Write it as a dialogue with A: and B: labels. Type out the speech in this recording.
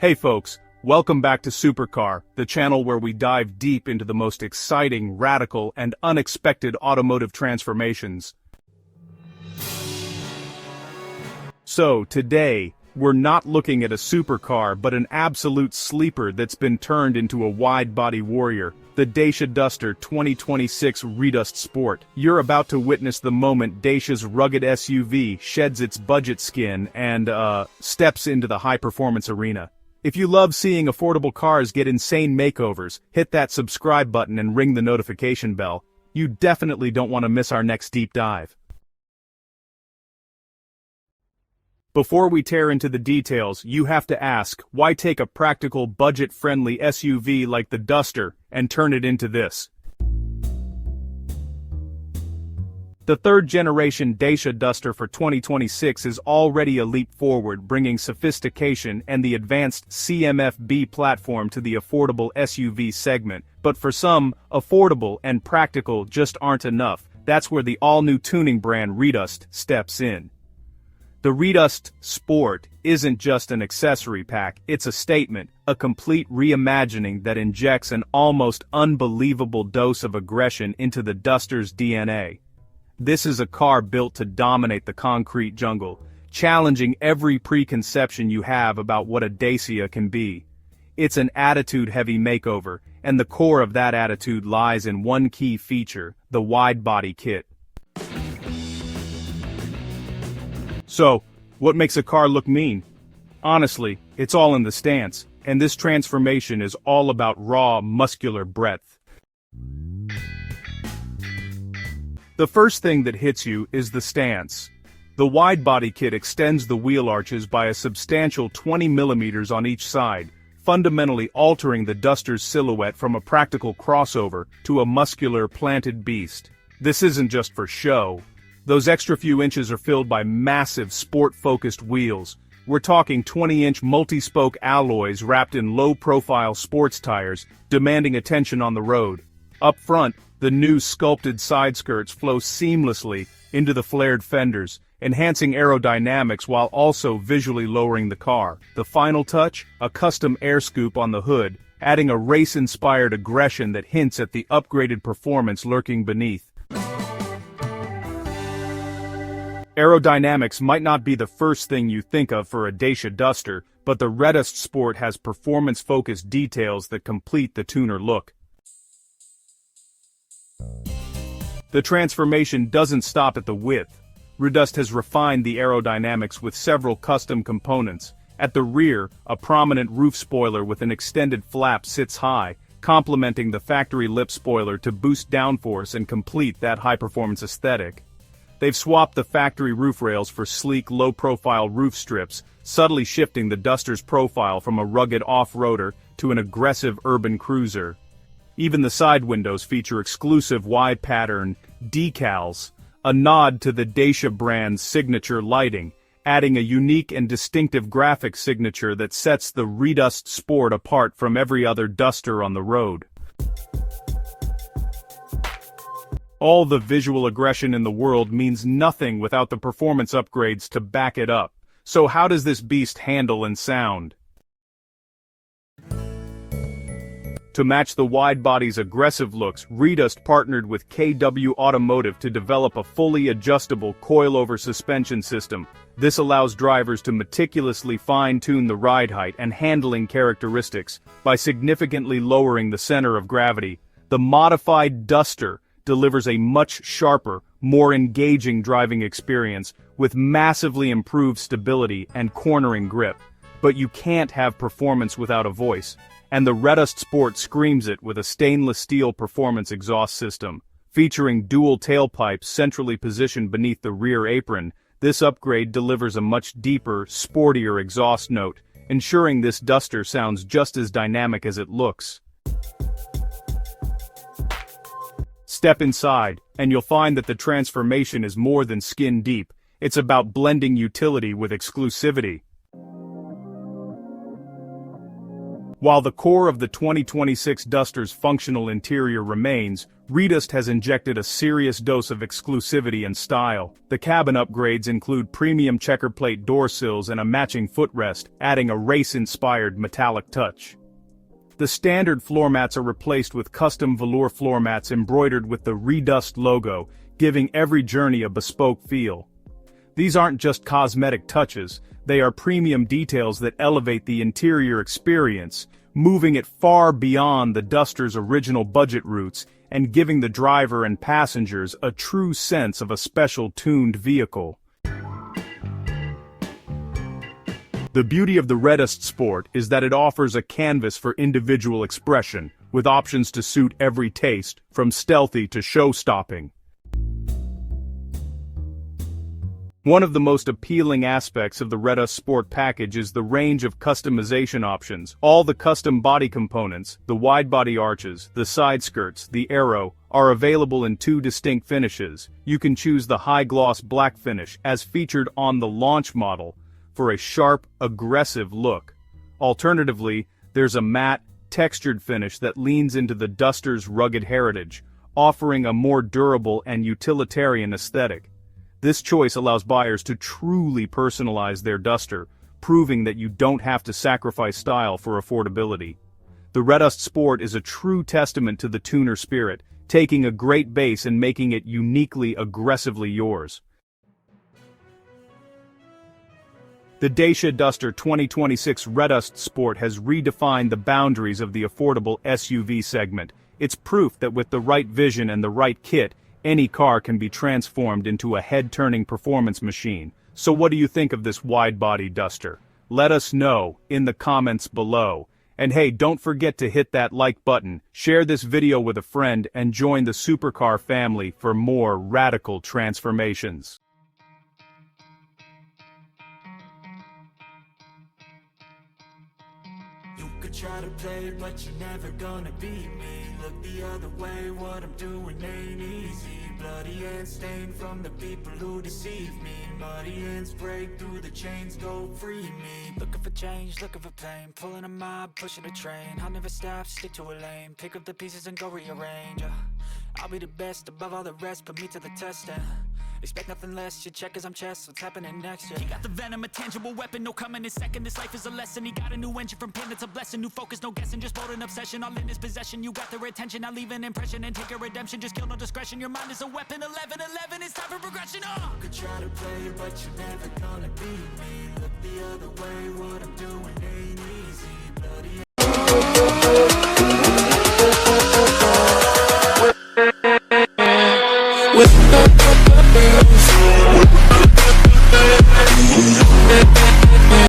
A: Hey folks, welcome back to Supercar, the channel where we dive deep into the most exciting, radical, and unexpected automotive transformations. So, today, we're not looking at a supercar but an absolute sleeper that's been turned into a wide-body warrior, the Dacia Duster 2026 REDUST Sport. You're about to witness the moment Dacia's rugged SUV sheds its budget skin and, steps into the high-performance arena. If you love seeing affordable cars get insane makeovers, hit that subscribe button and ring the notification bell. You definitely don't want to miss our next deep dive. Before we tear into the details, you have to ask, why take a practical, budget-friendly SUV like the Duster and turn it into this? The third-generation Dacia Duster for 2026 is already a leap forward, bringing sophistication and the advanced CMF-B platform to the affordable SUV segment. But for some, affordable and practical just aren't enough. That's where the all-new tuning brand REDUST steps in. The REDUST Sport isn't just an accessory pack, it's a statement, a complete reimagining that injects an almost unbelievable dose of aggression into the Duster's DNA. This is a car built to dominate the concrete jungle, challenging every preconception you have about what a Dacia can be. It's an attitude-heavy makeover, and the core of that attitude lies in one key feature, the Widebody Kit. So, what makes a car look mean? Honestly, it's all in the stance, and this transformation is all about raw, muscular breadth. The first thing that hits you is the stance. The Widebody Kit extends the wheel arches by a substantial 20 mm on each side, fundamentally altering the Duster's silhouette from a practical crossover to a muscular, planted beast. This isn't just for show. Those extra few inches are filled by massive, sport-focused wheels. We're talking 20-inch multi-spoke alloys wrapped in low-profile sports tires, demanding attention on the road. Up front, the new sculpted side skirts flow seamlessly into the flared fenders, enhancing aerodynamics while also visually lowering the car. The final touch, a custom air scoop on the hood, adding a race-inspired aggression that hints at the upgraded performance lurking beneath. Aerodynamics might not be the first thing you think of for a Dacia Duster, but the REDUST Sport has performance-focused details that complete the tuner look. The transformation doesn't stop at the width. REDUST has refined the aerodynamics with several custom components. At the rear, a prominent roof spoiler with an extended flap sits high, complementing the factory lip spoiler to boost downforce and complete that high-performance aesthetic. They've swapped the factory roof rails for sleek, low-profile roof strips, subtly shifting the Duster's profile from a rugged off-roader to an aggressive urban cruiser. Even the side windows feature exclusive Y-pattern decals, a nod to the Dacia brand's signature lighting, adding a unique and distinctive graphic signature that sets the REDUST Sport apart from every other Duster on the road. All the visual aggression in the world means nothing without the performance upgrades to back it up. So how does this beast handle and sound? To match the wide-body's aggressive looks, REDUST partnered with KW Automotive to develop a fully adjustable coilover suspension system. This allows drivers to meticulously fine-tune the ride height and handling characteristics by significantly lowering the center of gravity. The modified Duster delivers a much sharper, more engaging driving experience with massively improved stability and cornering grip. But you can't have performance without a voice, and the REDUST Sport screams it with a stainless steel performance exhaust system. Featuring dual tailpipes centrally positioned beneath the rear apron, this upgrade delivers a much deeper, sportier exhaust note, ensuring this Duster sounds just as dynamic as it looks. Step inside, and you'll find that the transformation is more than skin deep. It's about blending utility with exclusivity. While the core of the 2026 Duster's functional interior remains, REDUST has injected a serious dose of exclusivity and style. The cabin upgrades include premium checker plate door sills and a matching footrest, adding a race-inspired metallic touch. The standard floor mats are replaced with custom velour floor mats embroidered with the REDUST logo, giving every journey a bespoke feel. These aren't just cosmetic touches, they are premium details that elevate the interior experience, moving it far beyond the Duster's original budget roots and giving the driver and passengers a true sense of a special tuned vehicle. The beauty of the REDUST Sport is that it offers a canvas for individual expression, with options to suit every taste, from stealthy to show-stopping. One of the most appealing aspects of the REDUST Sport package is the range of customization options. All the custom body components, the wide-body arches, the side skirts, the Aero, are available in 2 distinct finishes. You can choose the high-gloss black finish, as featured on the launch model, for a sharp, aggressive look. Alternatively, there's a matte, textured finish that leans into the Duster's rugged heritage, offering a more durable and utilitarian aesthetic. This choice allows buyers to truly personalize their Duster, proving that you don't have to sacrifice style for affordability. The REDUST Sport is a true testament to the tuner spirit, taking a great base and making it uniquely aggressively yours. The Dacia Duster 2026 REDUST Sport has redefined the boundaries of the affordable SUV segment. It's proof that with the right vision and the right kit, any car can be transformed into a head-turning performance machine. So what do you think of this wide-body Duster? Let us know in the comments below. And hey, don't forget to hit that like button, share this video with a friend, and join the supercar family for more radical transformations.
B: You could try to play, but you're never gonna beat me. Look the other way, what I'm doing ain't easy. Bloody hands stained from the people who deceive me. Muddy hands break through the chains, go free me. Looking for change, looking for pain. Pulling a mob, pushing a train. I'll never stop, stick to a lane. Pick up the pieces and go rearrange. I'll be the best above all the rest, put me to the test and expect nothing less, your check as I'm chess, what's happening next, yeah. He got the venom, a tangible weapon, no coming in second. This life is a lesson, he got a new engine from pain, it's a blessing. New focus, no guessing, just bold and obsession. All in his possession, you got their attention. I'll leave an impression and take a redemption. Just kill, no discretion, your mind is a weapon. 11-11, it's time for progression, You could try to play, but you're never gonna beat me. Look the other way, what I'm doing ain't easy. Bloody